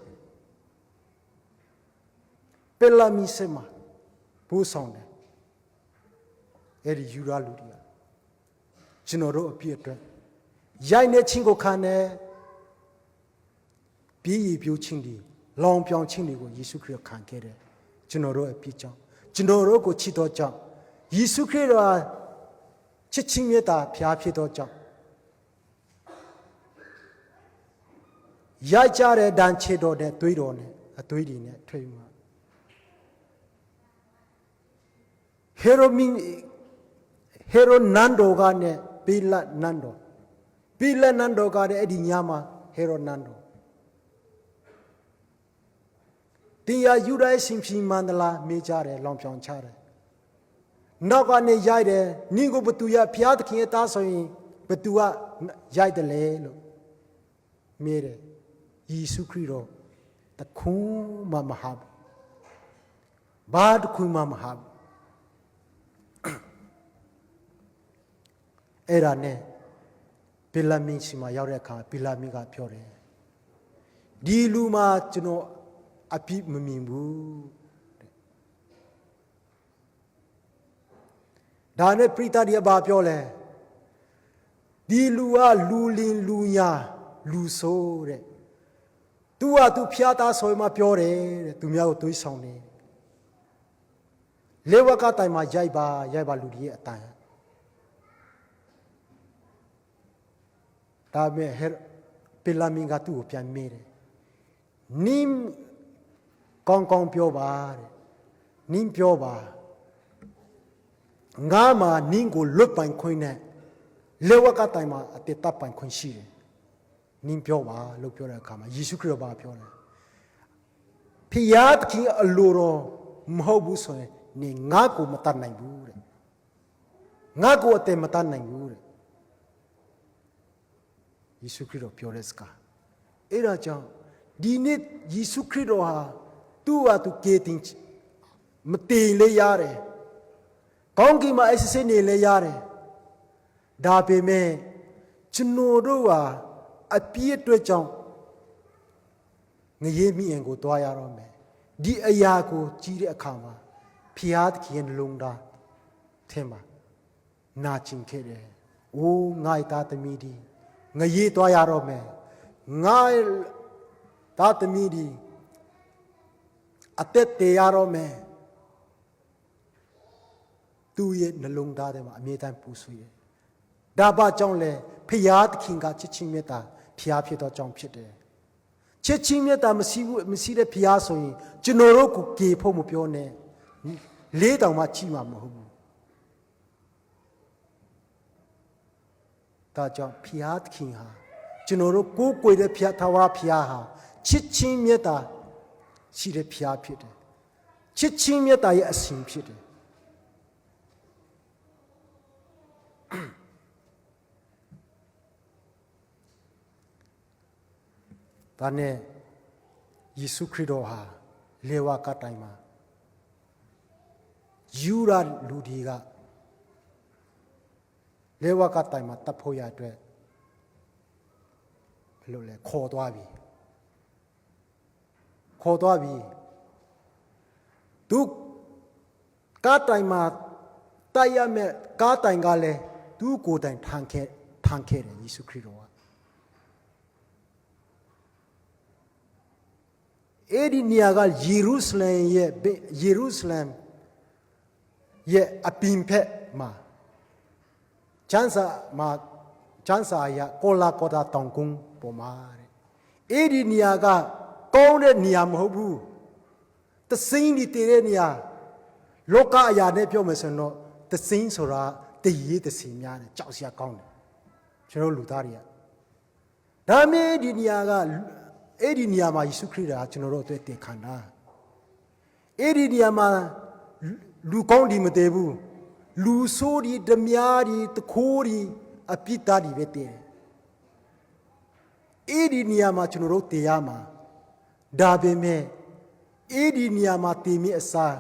ပယ်လာမီရှေမာပို့ဆောင်တယ်အဲ့ဒီယူရလူတွေကကျွန်တော်တို့အပြည့်အတွက်ရိုက်နေချင်းကိုခံတယ်ပြည်ရပြိုးချင်းတွေလောင်ပြောင်ချင်းတွေကိုယေရှုခရစ်ခံခဲ့တယ်ကျွန်တော်တို့အပြည့်ကြောင့်ကျွန်တော်တို့ကိုချစ်တော်ကြောင့်ယေရှုခရစ်တော်ချစ်ချင်းမြတ်တာဖျားဖြစ်တော်ကြောင့်ရိုက်ကြတဲ့ဒဏ်ချေတော်တဲ့သွေးတော်နဲ့အသွေးတွေနဲ့ထွေးမှာဟေရိုနန်ဒိုကနဲ့ပီလက်နန်ဒိုကတဲ့အဲ့ဒီညမှာဟေရိုနန်ဒိုတရားယူတဲ့ရှင်ဖြီမန္တလာမေးကြတယ်လောင်ပြောင်ချတယ်နောက်ကနေရိုက်တယ်နင်းကိုဘသူရဖျားသခင်ရဲ့သားဆိုရင်ဘသူကရိုက်တယ်လေလို့မေးတယ်ယေရှုခရစ်တော်တခုမှမဟာဘူးဘာတခုမှမဟာဘူးအဲ့ဒါနဲ့ပီလာမင်စီမှာရောက်တဲ့အခါပီလာမင်ကပြောတယ်ဒီလူမှာကျွန်တော်အပြစ်မမြင်ဘူးဒါနဲ့ပရိသတ်တွေဘာပြောလဲဒီလူကလူလင်လူညာလူဆိုးတဲ့သူကသူဖျားသားဆိုမှပြောတယ်တဲ့သူများကိုတွေးဆောင်တယ်လေဝကတိုင်မှာရိုက်ပါလူတွေရဲ့အတန်ဒါမဲ့ပီလာမင်ကသူ့ကိုပြန်မေးတယ်နင်းကောင်းပြောပါတဲ့နင်းပြောပါငါမှာနင်းကိုလွတ်ပိုင်ခွင့်နဲ့လေဝကတိုင်မှာအတ္တပိုင်ခွင့်ရှိတယ်နင်းပြောပါလို့ပြောတဲ့အခါမှာယေရှုခရစ်တော်ပြောတယ်ဖျားသခင်အလိုတော်မဟုတ်ဘူးဆိုရင်နင်ငါ့ကိုမတတ်နိုင်ဘူးတဲ့ငါ့ကိုအတ္တမတတ်နိုင်ဘူးတဲ့ယေရှုခရစ်တော်ပြောတဲ့စကားအဲ့ဒါကြောင့်ဒီနေ့ယေရှုခရစ်တော်ဟာသူ့ဟာသူကေတင်မတေလေရတယ်ကောင်းကင်မှာအစစ်နေလေရတယ်ဒါပေမဲ့ကျွန်တော်တို့ဟာအပြည့်အတွက်ကြောင့် ငရေမိရင်ကိုတွားရတော့မယ်ဒီအရာကိုကြီးတဲ့အခါမှာဖျားသခင်နှလုံးသားထဲမှာနာကျင်ခဲ့တယ်။အိုးငါ့သားသမီးဒီငရေတွားရတော့မယ်ငါ့သားသမီးဒီအသက်တည်ရတော့မယ်သူရဲ့နှလုံးသားထဲမှာအမြဲတမ်းပူဆွေးတယ်။ဒါဘာကြောင့်လဲဖျားသခင်ကချစ်ချင်းမေတ္တာဖျားဖြစ်သောကြောင့်ဖြစ်တယ်။ချစ်ချင်းမေတ္တာမရှိတဲ့ဖျားဆိုရင်ကျွန်တော်တို့ကိုကြေဖို့မပြောနဲ့လေးတောင်မှချီမှာမဟုတ်ဘူး။ဒါကြောင့်ဖျားသခင်ဟာကျွန်တော်တို့ကိုးကွယ်တဲ့ဖျားထာဝရဖျားဟာချစ်ချင်းမေတ္တာရှိတဲ့ဖျားဖြစ်တယ်။ချစ်ချင်းမေတ္တာရဲ့အစဉ်ဖြစ်တယ်။ဒါနဲ့ယေရှုခရစ်တော်ဟာလေဝါကတိုင်မှာယူရာလူတွေကလေဝါကတိုင်မှာတပ်ဖို့ရအတွက်ဘယ်လိုလဲခေါ်သွားပြီသူကားတိုင်မှာတိုက်ရမဲ့ကားတိုင်ကလည်းသူ့ကိုယ်တိုင်ထန်ခဲ့တယ်ယေရှုခရစ်တော်ကအဲ့ဒီနေရာကယေရုရှလင်ရဲ့အပင်ဖက်မှာချမ်းစာရကောလာကောတာတောင်ကုန်းပေါ်မှာတဲ့အဲ့ဒီနေရာကကောင်းတဲ့နေရာမဟုတ်ဘူးသစိမ်းဒီတည်တဲ့နေရာလောကအရာနဲ့ပြောမယ်ဆိုတော့သစိမ်းဆိုတာတည်ရည်သစိမ်းများတယ်ကြောက်စရာကောင်းတယ်ကျွန်တော်လူသားတွေကဒါမှဒီနေရာကအဲ့ဒီနေရာမှာယေရှုခရစ်တော်ကျွန်တော်တို့အတွက်တင်ခံတာအဲ့ဒီနေရာမှာလူကောင်းဒီမတည်ဘူးလူဆိုးဒီဓမြားဒီတခိုးဒီအပြစ်သားဒီပဲတည်တယ်အဲ့ဒီနေရာမှာကျွန်တော်တို့တည်ရမှာဒါပေမဲ့အဲ့ဒီနေရာမှာတည်မြဲအစား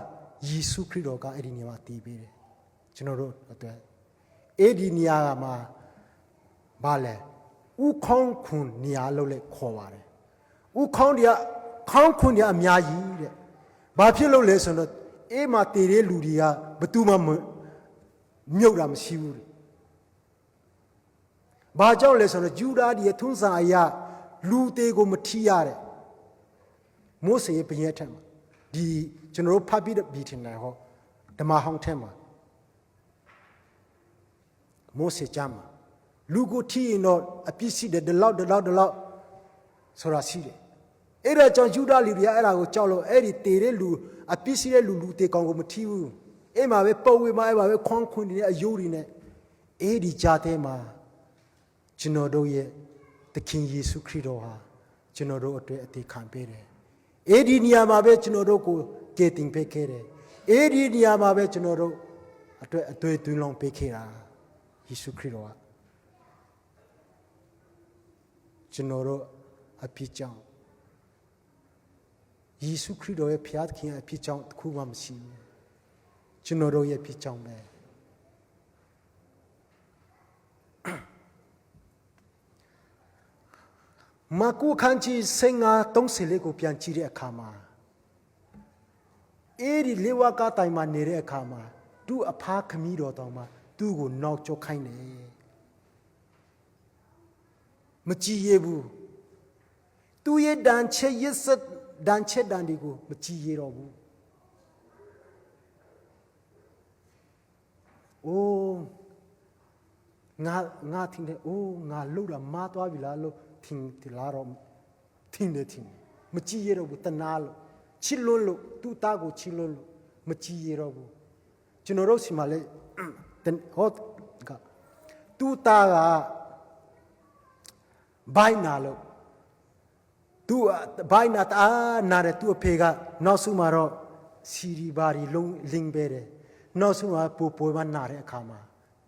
ယေရှုခရစ်တော်ကအဲ့ဒီနေရာမှာတည်ပေးတယ်ကျွန်တော်တို့အတွက်အဲ့ဒီနေရာမှာဘာလဲဥခေါင်းခွန်နေရာလို့လည်းခေါ်ပါတယ်ဥခေါင်းခွန်တွေအများကြီးတဲ့ဘာဖြစ်လို့လဲဆိုတော့အေးမှာတည်တဲ့လူတွေကဘသူမှမြုပ်တာမရှိဘူးဘာကြောင့်လဲဆိုတော့ဂျူဒာဒီထုံးစံအရာလူသေးကိုမထီရတဲ့မိုးစေဘရင်ထက်မှာဒီကျွန်တော်တို့ဖတ်ပြီးပြီးထင်တယ်ဟောဓမ္မဟောင်းထက်မှာမိုးစေကြမှာလူကိုထီရင်တော့အပြစ်ရှိတယ်ဒီလောက်ဆိုတာရှိတယ်အဲ့ဒါကြောင့်ယူဒာလူတွေကအဲ့ဒါကိုကြောက်လို့အဲ့ဒီတေတဲ့လူအပြစ်ရှိတဲ့လူတေကောင်ကိုမထီဘူးအဲ့မှာပဲပုံဝေမှာအဲ့မှာပဲခွန်ခွန်နေတဲ့အယိုးတွေနဲ့အဲ့ဒီကြားထဲမှာကျွန်တော်တို့ရဲ့သခင်ယေရှုခရစ်တော်ဟာကျွန်တော်တို့အတွက်အသေးခံပေးတယ်အဲ့ဒီနေရာမှာပဲကျွန်တော်တို့ကိုကယ်တင်ပေးခဲ့တယ်အဲ့ဒီနေရာမှာပဲကျွန်တော်တို့အတွက်အသွေးသွင်းလောင်းပေးခဲ့တာယေရှုခရစ်တော်ကကျွန်တော်တို့အပြစ်ကြောင့်ယေရှုခရစ်တော်ရဲ့ဖျားသခင်အဖြစ်ကြောင့်တခုမှမရှိဘူးကျွန်တော်တို့ရဲ့ဖြစ်ကြောင့်ပဲမာကုခန်းကြီးစင်ငါ30လေးကိုပြန်ကြည့်တဲ့အခါမှာအဲ့ဒီလေဝါကတိုင်မှာနေတဲ့အခါမှာသူ့အဖားခမီးတော်တောင်မှသူ့ကိုနောက်ကျောခိုင်းတယ်မကြည်ရဘူးသူ့ရဲ့ဒဏ်ချက်ရစ်ဆက်ဒဏ်ချက်ဒီကိုမကြည်ရတော့ဘူးအိုးငါထင်တယ်အိုးငါလှုပ်တာမားသွားပြီလားလို့ထင်လာတော့ထင်တယ်မကြည်ရတော့ဘူးတနာလို့ချစ်လို့သူ့သားကိုချစ်လို့မကြည်ရတော့ဘူးကျွန်တော်တို့စီမှာလေဟောကသူ့သားကဘိုင်းနာလို့သူဘိုင်းနာတာနာတဲ့သူ့အဖေကနောက်ဆုံးမှာတော့စီရီဘာရီလုံးလင်းပေးတယ်နောက်ဆုံးမှာပိုမနာတဲ့အခါမှာ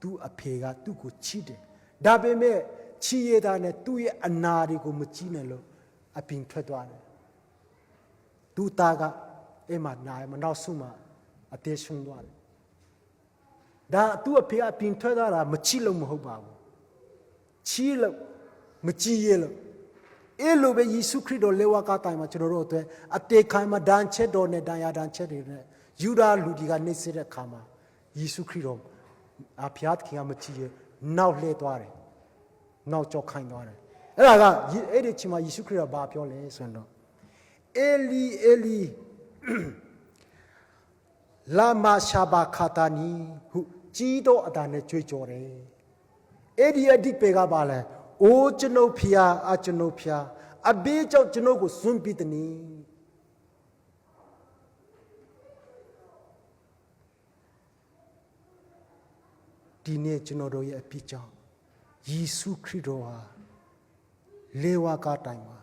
သူ့အဖေကသူ့ကိုချစ်တယ်ဒါပေမဲ့ချီရတာနဲ့သူ့ရဲ့အနာတွေကိုမကြည့်နဲ့လို့အပင်ထွက်သွားတယ်သူ့သားကအဲ့မှာနာမနောက်ဆုံးမှာအသေးဆုံးသွားတယ်ဒါသူ့အဖေအပင်ထွက်သွားတာမချစ်လို့မဟုတ်ပါဘူးချီလို့မကြည့်ရလို့ အဲ့လိုပဲယေရှုခရစ်တော်လက်ဝါးကတိုင်မှာကျွန်တော်တို့အတွက်အတေခိုင်မှာဒဏ်ချက်တော်နဲ့ဒဏ်ရာဒဏ်ချက်တွေနဲ့ယူဒာလူကြီးကနေစစ်တဲ့ခါမှာယေရှုခရစ်တော်အဖျားသခင်ကမကြည့်ရနောက်လှည့်သွားတယ်နောက်ကြောက်ခိုင်းသွားတယ်အဲ့ဒါကအဲ့ဒီချိန်မှာယေရှုခရစ်တော်ဘာပြောလဲဆိုရင်တော့အေလီအေလီလာမရှာဘာခါတာနီဟုကြီးတော့အတာနဲ့ကြွေးကြော်တယ်အဲ့ဒီအဓိပ္ပာယ်ကဘာလဲအိုးကျွန်ုပ်ဖျားအကျွန်ုပ်ဖျားအဘေးကြောင့်ကျွန်ုပ်ကိုစွန့်ပစ်သည်နီဒီနေ့ကျွန်တော်တို့ရဲ့အပြစ်ကြောင့်ယေရှုခရစ်တော်ဟာလေဝါကတိုင်မှာ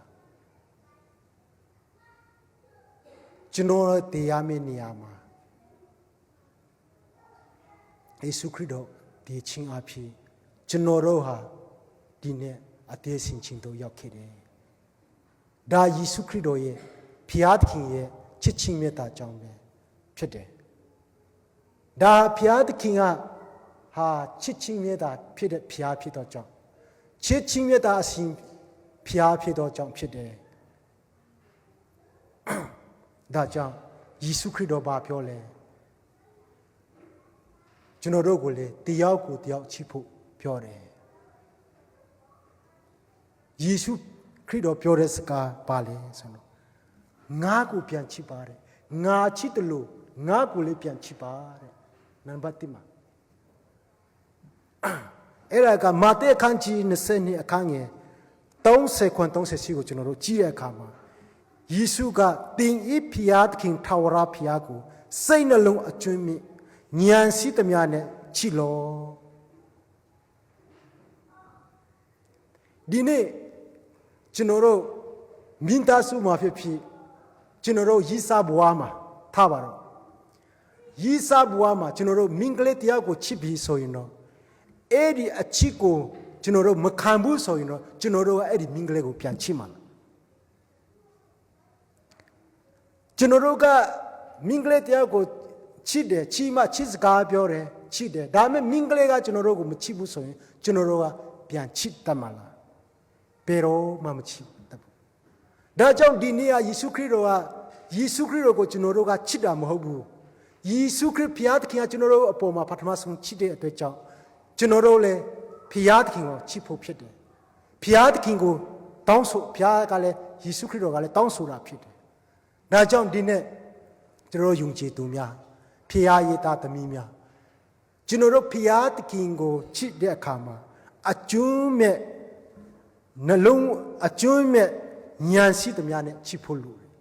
ကျွန်တော်တရားမင်းနေရာမှာယေရှုခရစ်တော်ဒီချင်းအဖြစ်ကျွန်တော်တို့ဟာဒီနေ့အသေးစင်ချင်းတို့ရောက်ခဲ့တယ်။ဒါယေရှုခရစ်တော်ရဲ့ဖျားသခင်ရဲ့ချစ်ချင်းမြတ်တာကြောင့်ပဲဖြစ်တယ်။ဒါဖျားသခင်ကဟာချစ်ချင်းမြတ်တာဖြစ်တဲ့ဖျားဖြစ်တော့ကြောင့်ချစ်ချင်းမြတ်တာအရှင်ဖျားဖြစ်တော့ကြောင့်ဖြစ်တယ်။ဒါကြောင့်ယေရှုခရစ်တော်ဘာပြောလဲကျွန်တော်တို့ကိုလေတယောက်ကိုတယောက်ချစ်ဖို့ပြောတယ်ယေရှုခရစ်တော်ပြောတဲ့စကားပါလေဆိုတော့ငါကိုပြန်ချစ်ပါတယ်ငါချစ်တယ်လို့ငါကိုလည်းပြန်ချစ်ပါတဲ့နံပါတ်1မှာအဲ့ဒါကမာသဲအခန်းကြီး20အခန်းငယ်30ခွန်34ကိုကျွန်တော်တို့ကြည့်တဲ့အခါမှာယေရှုကတင်ဤဖျားသခင်ထာဝရဖျားကိုစိတ်နှလုံးအကျွမ်းမြင့်ဉာဏ်ရှိသမျှနဲ့ချစ်လောဒီနေ့ကျွန်တော်တို့မြင့်တာစုမှာဖြစ်ကျွန်တော်တို့ရီစာဘွားမှာထားပါတော့ရီစာဘွားမှာကျွန်တော်တို့မင်္ဂလာတရားကိုချစ်ပြီးဆိုရင်တော့အဲ့ဒီအချစ်ကိုကျွန်တော်တို့မခံဘူးဆိုရင်တော့ကျွန်တော်တို့ကအဲ့ဒီမင်္ဂလာကိုပြန်ချစ်မှာလားကျွန်တော်တို့ကမင်္ဂလာတရားကိုချစ်တယ်ချီမှချစ်စကားပြောတယ်ချစ်တယ်ဒါပေမဲ့မင်္ဂလာကကျွန်တော်တို့ကိုမချစ်ဘူးဆိုရင်ကျွန်တော်တို့ကပြန်ချစ်တတ်မှာလားဘယ်တော့မှမချစ်တတ်ဘူးဒါကြောင့်ဒီနေ့ယေရှုခရစ်တော်ကယေရှုခရစ်တော်ကိုကျွန်တော်တို့ကချစ်တာမဟုတ်ဘူးယေရှုခရစ်ဘုရားသခင်ကကျွန်တော်တို့အပေါ်မှာပထမဆုံးချစ်တဲ့အတွက်ကြောင့်ကျွန်တော်တို့လည်းဘုရားသခင်ကိုချစ်ဖို့ဖြစ်တယ်ဘုရားသခင်ကိုတောင်းဆိုဘုရားကလည်းယေရှုခရစ်တော်ကလည်းတောင်းဆိုတာဖြစ်တယ်ဒါကြောင့်ဒီနေ့ကျွန်တော်ယုံကြည်သူများဖျားရည်သားသမီးများကျွန်တော်တို့ဖျားသခင်ကိုချစ်တဲ့အခါမှာအကျွမ်းမဲ့နှလုံးအကျွမ်းမဲ့ဉာဏ်ရှိသမျှနဲ့ချစ်ဖို့လိုတယ်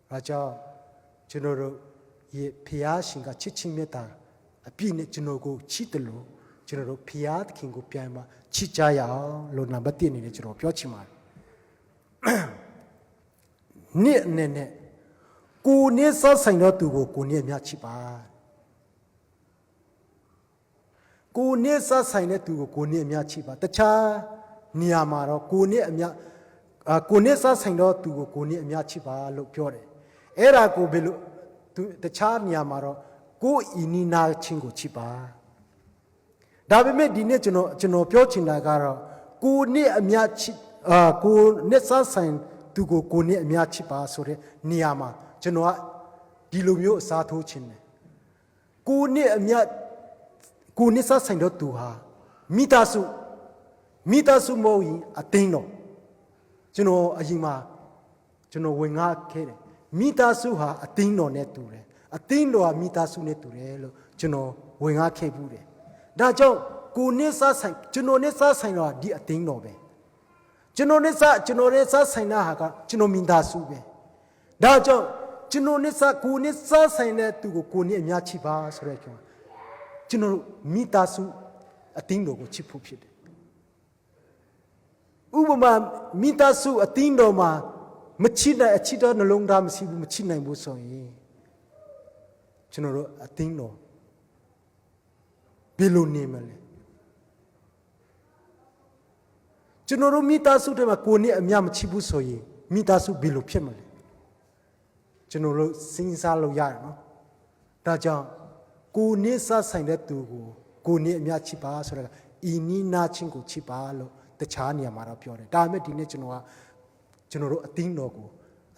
။ဒါကြောင့်ကျွန်တော်တို့ရဲ့ဖျားရှင်ကချစ်ချင်းမြတ်တာအပြည့်နဲ့ကျွန်တော်ကိုချစ်တယ်လို့ကျွန်တော်တို့ဖျားသခင်ကိုပြန်မှချစ်ကြရအောင်လို့နံပါတ်1အနေနဲ့ကျွန်တော်ပြောချင်ပါတယ်။နေ့နဲ့ကိုနေစားဆိုင်တော့သူကိုကိုနေအများချစ်ပါကိုနေစားဆိုင်တဲ့သူကိုကိုနေအများချစ်ပါတခြားနေရာမှာတော့ကိုနေအများကိုနေစားဆိုင်တော့သူကိုကိုနေအများချစ်ပါလို့ပြောတယ်အဲ့ဒါကိုဘယ်လိုတခြားနေရာမှာတော့ကိုဤနီနာချင်းကိုချစ်ပါဒါပေမဲ့ဒီနေ့ကျွန်တော်ပြောချင်တာကတော့ကိုနေအများချစ်ကိုနေစားဆိုင်သူကိုကိုနေအများချစ်ပါဆိုတဲ့နေရာမှာကျွန်တော်ကဒီလိုမျိုးအစားထိုးခြင်းတယ်ကိုနေအမြတ်ကိုနေစားဆိုင်တော့သူဟာမိသားစုမဟုတ်ရင်အသိန်းတော်ကျွန်တော်အရင်မှာကျွန်တော်ဝင်ငါခဲ့တယ်မိသားစုဟာအသိန်းတော်နဲ့တူတယ်အသိန်းတော်ဟာမိသားစုနဲ့တူတယ်လို့ကျွန်တော်ဝင်ငါခဲ့ဘူးတယ်ဒါကြောင့်ကိုနေစားဆိုင်ကျွန်တော်နေစားဆိုင်တော့ဒီအသိန်းတော်ပဲကျွန်တော်နဲ့စားဆိုင်တာဟာကကျွန်တော်မိသားစုပဲဒါကြောင့်ကျွန်တော်နဲ့စားကိုနဲ့စားဆိုင်တဲ့သူကိုကိုနဲ့အများချစ်ပါဆိုတဲ့ကျွန်တော်မိသားစုအတင်းတော်ကိုချစ်ဖို့ဖြစ်တယ်ဥပမာမိသားစုအတင်းတော်မှာမချစ်တဲ့အချစ်တော်နှလုံးသားမရှိဘူးမချစ်နိုင်ဘူးဆိုရင်ကျွန်တော်တို့အတင်းတော်ဘယ်လိုနေမလဲကျွန်တော်တို့မိသားစုတွေမှာကိုနဲ့အများမချစ်ဘူးဆိုရင်မိသားစုဘယ်လိုဖြစ်မလဲကျွန်တော်တို့စဉ်းစားလို့ရတယ်နော်ဒါကြောင့်ကိုနဲ့စားဆိုင်တဲ့သူကိုကိုနဲ့အများချစ်ပါဆိုတော့ ဤနီးနာချင်းကိုချစ်ပါလို့တခြားနေရာမှာတော့ပြောတယ်ဒါပေမဲ့ဒီနေ့ကျွန်တော်တို့အသင်းတော်ကို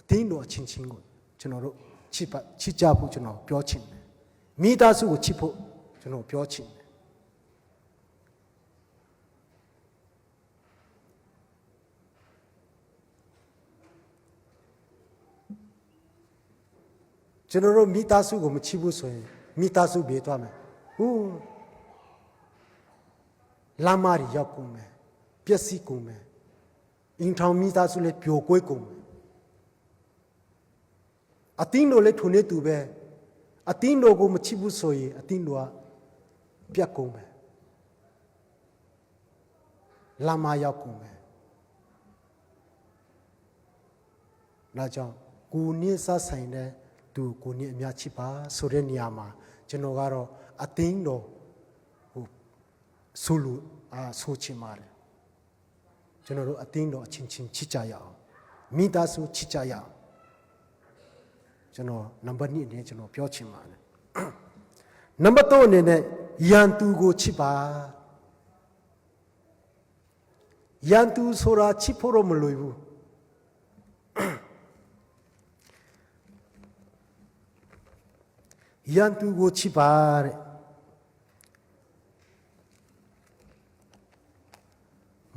အသင်းတော်အချင်းချင်းကိုကျွန်တော်တို့ချစ်ကြဖို့ကျွန်တော်ပြောချင်တယ်မိသားစုကိုချစ်ဖို့ကျွန်တော်ပြောချင်တယ်ကျွန်တော်တို့မိသားစုကိုမချစ်ဘူးဆိုရင်မိသားစုပြေးသွားမယ်ဟုတ်လာမာရီရောက်ကုန်မယ်ပျက်စီးကုန်မယ်အင်ထောင်မိသားစုလည်းပြိုကွဲကုန်မယ်အတင်းတို့လည်းထုံနေတူပဲအတင်းတို့ကိုမချစ်ဘူးဆိုရင်အတင်းတို့ကပြတ်ကုန်မယ်လာမာရောက်ကုန်မယ်ဒါကြောင့်ကိုနည်းစားဆိုင်တဲ့သူကိုနည်းအများချစ်ပါဆိုတဲ့နေရာမှာကျွန်တော်ကတော့အတင်းတော်ဟိုဆိုချင်ပါတယ်ကျွန်တော်တို့အတင်းတော်အချင်းချင်းချစ်ကြရအောင်မိသားစုချစ်ကြရအောင်ကျွန်တော်နံပါတ်2အနေနဲ့ကျွန်တော်ပြောချင်ပါတယ်နံပါတ်3အနေနဲ့ယန်သူကိုချစ်ပါယန်သူဆိုတာချစ်ဖို့တော့မလွယ်ဘူးယန်သူကိုချစ်ပါတဲ့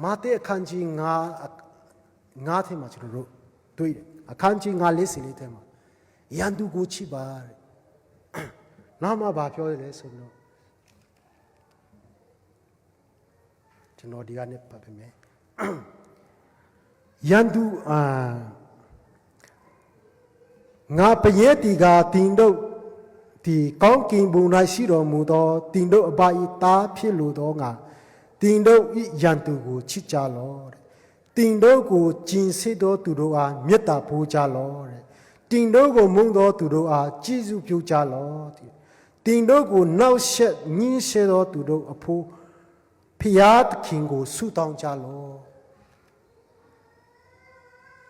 မာသဲအခန်းကြီး9ထဲမှာကျွန်တော်တို့တွေ့တယ်အခန်းကြီး9လေးစီလေးထဲမှာယန်သူကိုချစ်ပါတဲ့နောက်မှဘာပြောရလဲဆိုတော့ကျွန်တော်ဒီကနေ့ပတ်ပေးမယ်ယန်သူငါပရဲ့တီကတင်တို့ဒီကောင်းကင်ဘုံ၌ရှိတော်မူသောတင်တို့အပါဤသားဖြစ်လို့သောငါတင်တို့ဤယန်သူကိုချစ်ကြလောတဲ့တင်တို့ကိုကျင်စစ်သောသူတို့အားမေတ္တာပို့ကြလောတဲ့တင်တို့ကိုမုန်းသောသူတို့အားကြည်စုပြုကြလောတဲ့တင်တို့ကိုနောက်ဆက်ညှင်းဆဲသောသူတို့အဖို့ဖျားသခင်ကိုဆုတောင်းကြလော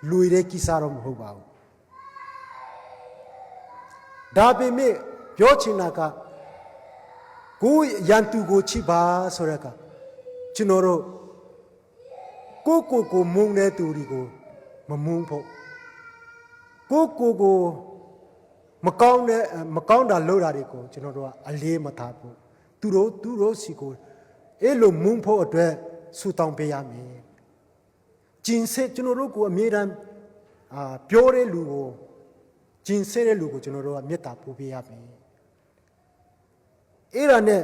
လူရတဲ့ကိစ္စတော့မဟုတ်ပါဘူးဒါပေမဲ့ပြောချင်တာကကိုယန်သူကိုချစ်ပါဆိုရကကျွန်တော်တို့ကိုမုန်းတဲ့သူတွေကိုမမုန်းဖို့ကိုမကောင်းတာလုပ်တာတွေကိုကျွန်တော်တို့ကအလေးမထားဘူးသူတို့စီကိုအဲ့လိုမုန်းဖို့အတွက်ဆူတောင်းပေးရမယ်ကျင်စစ်ကျွန်တော်တို့ကိုအမြဲတမ်းပြောတဲ့လူကိုကျင်စစ်တဲ့လူကိုကျွန်တော်တို့ကမေတ္တာပို့ပေးရမယ်အဲ့ဒါနဲ့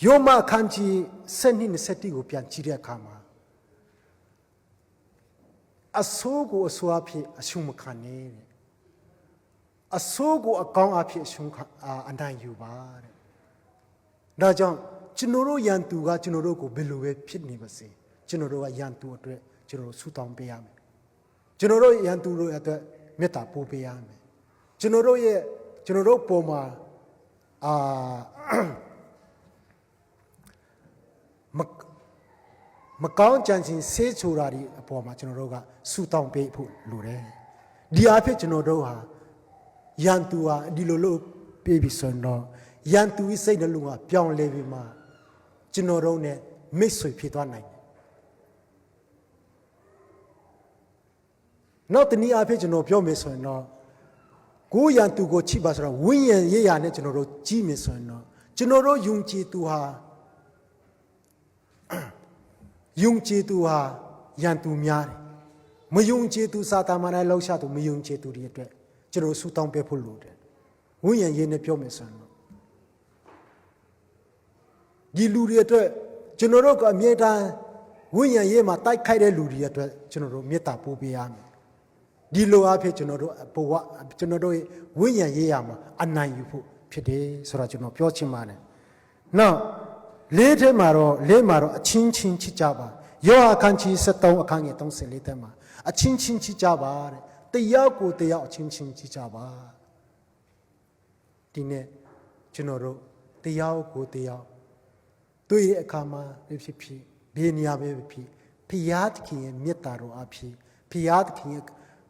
ယောမအခန်းကြီး7:20ကိုပြန်ကြည့်တဲ့အခါမှာအဆိုးကိုအဆိုးအဖြစ်အရှုံးမခံနဲ့တဲ့အဆိုးကိုအကောင်းအဖြစ်အနိုင်ယူပါတဲ့ဒါကြောင့်ကျွန်တော်တို့ယန်သူကကျွန်တော်တို့ကိုဘယ်လိုပဲဖြစ်နေပါစေကျွန်တော်တို့ကယန်သူအတွက်ကျွန်တော်တို့ဆုတောင်းပေးရမယ်ကျွန်တော်တို့ယန်သူတို့အတွက်မေတ္တာပို့ပေးရမယ်ကျွန်တော်တို့ပုံမှာမကောင်းကြံစည်ဆေးချိုတာဒီအပေါ်မှာကျွန်တော်တို့ကဆူတောင်းပေးဖို့လိုတယ်ဒီအဖြစ်ကျွန်တော်တို့ဟာယန်သူဟာဒီလိုလို့ပြေးပြီးဆိုတော့ယန်သူစိတ်နှလုံးကပြောင်းလဲပြီးမှကျွန်တော်တို့ ਨੇ မိတ်ဆွေဖြစ်သွားနိုင်တယ်နောက်တနည်းအားဖြင့်ကျွန်တော်ပြောမယ်ဆိုရင်တော့ကိုယန်သူကိုချစ်ပါဆိုတော့ဝိညာဉ်ရေးရာနဲ့ကျွန်တော်တို့ကြီးမယ်ဆိုရင်တော့ကျွန်တော်တို့ယုံကြည်သူဟာယန်သူများတယ်မယုံကြည်သူစာတာမန်နဲ့လောက်ရှာသူမယုံကြည်သူတွေအတွက်ကျွန်တော်ဆူတောင်းပေးဖို့လိုတယ်ဝိညာဉ်ရေးနဲ့ပြောမယ်ဆိုရင်တော့ဒီလူတွေအတွက်ကျွန်တော်တို့ကအမြဲတမ်းဝိညာဉ်ရေးမှာတိုက်ခိုက်တဲ့လူတွေအတွက်ကျွန်တော်တို့မေတ္တာပို့ပေးရမယ်ဒီလိုအဖြစ်ကျွန်တော်တို့ဝိညာဉ်ရေးရမှာအနိုင်ယူဖို့ဖြစ်တယ်ဆိုတော့ကျွန်တော်ပြောချင်ပါတယ်နောက်လေးမှာတော့အချင်းချင်းချစ်ကြပါယောဟန်အခန်းကြီး73အခန်းငယ်34ထဲမှာအချင်းချင်းချစ်ကြပါတဲ့တယောက်ကိုတယောက်အချင်းချင်းချစ်ကြပါဒီနေ့ကျွန်တော်တို့တယောက်ကိုတယောက်တွေ့တဲ့အခါမှာဖြစ်ဘေးနေရာပဲဖြစ်ဖျားသခင်ရဲ့မေတ္တာတော်အဖြစ်ဖျားသခင်ရဲ့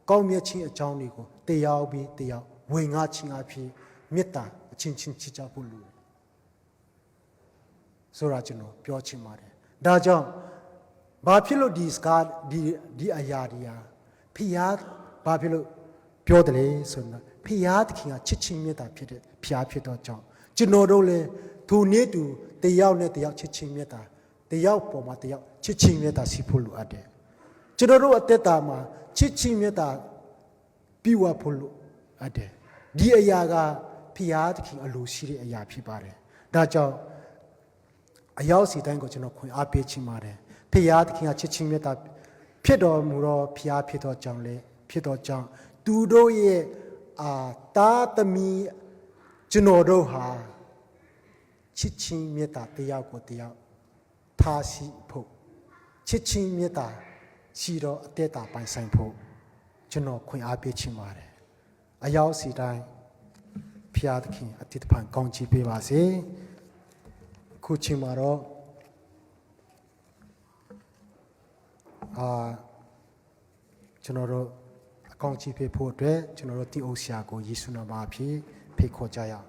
ကောင်းမြတ်ခြင်းအကြောင်းတွေကိုတယောက်ပြီးတယောက်ဝင်ငါခြင်းအဖြစ်မေတ္တာအချင်းချင်းချစ်ကြဖို့လိုတယ် ဆိုတာကျွန်တော်ပြောချင်ပါတယ်ဒါကြောင့်ဘာဖြစ်လို့ဒီစကားဒီအရာတွေဟာဖျားဘာဖြစ်လို့ပြောတယ်လဲဆိုတော့ဖျားသခင်ကချစ်ချင်းမြတ်တာဖြစ်တဲ့ဖျားဖြစ်တော့ကြောင့်ကျွန်တော်တို့လည်းသူနေ့တူတယောက်နဲ့တယောက်ချစ်ချင်းမြတ်တာတယောက်ပေါ်မှာတယောက်ချစ်ချင်းမြတ်တာရှိဖို့လိုအပ်တယ်ကျွန်တော်တို့အသက်တာမှာချစ်ချင်းမြတ်တာပြီးဝဖို့လိုအပ်တယ်ဒီအရာကဖျားသခင်အလိုရှိတဲ့အရာဖြစ်ပါတယ်ဒါကြောင့်အယောက်စီတိုင်းကိုကျွန်တော်ခွင့်အားပေးချင်ပါတယ်ဖျားသခင်ကချစ်ချင်းမြတ်တာဖြစ်တော်မူတော့ဖျားဖြစ်တော်ကြောင့်လေဖြစ်တော်ကြောင့်သူတို့ရဲ့တာသမီကျွန်တော်တို့ဟာချစ်ချင်းမြတ်တာတယောက်ကိုတယောက်ထားရှိဖို့ချစ်ချင်းမြတ်တာရှိတော့အသက်တာပိုင်ဆိုင်ဖို့ကျွန်တော်ခွင့်အားပေးချင်ပါတယ်အယောက်စီတိုင်းဖျားသခင်အတိတ်ဖန်ကောင်းချီးပေးပါစေခုချိန်မှာတော့ကျွန်တော်တို့အကောင်းချီးပေးဖို့အတွက်ကျွန်တော်တို့တည်အိုဆရာကိုယေရှုနာမအဖြစ်ဖိတ်ခေါ်ကြရအောင်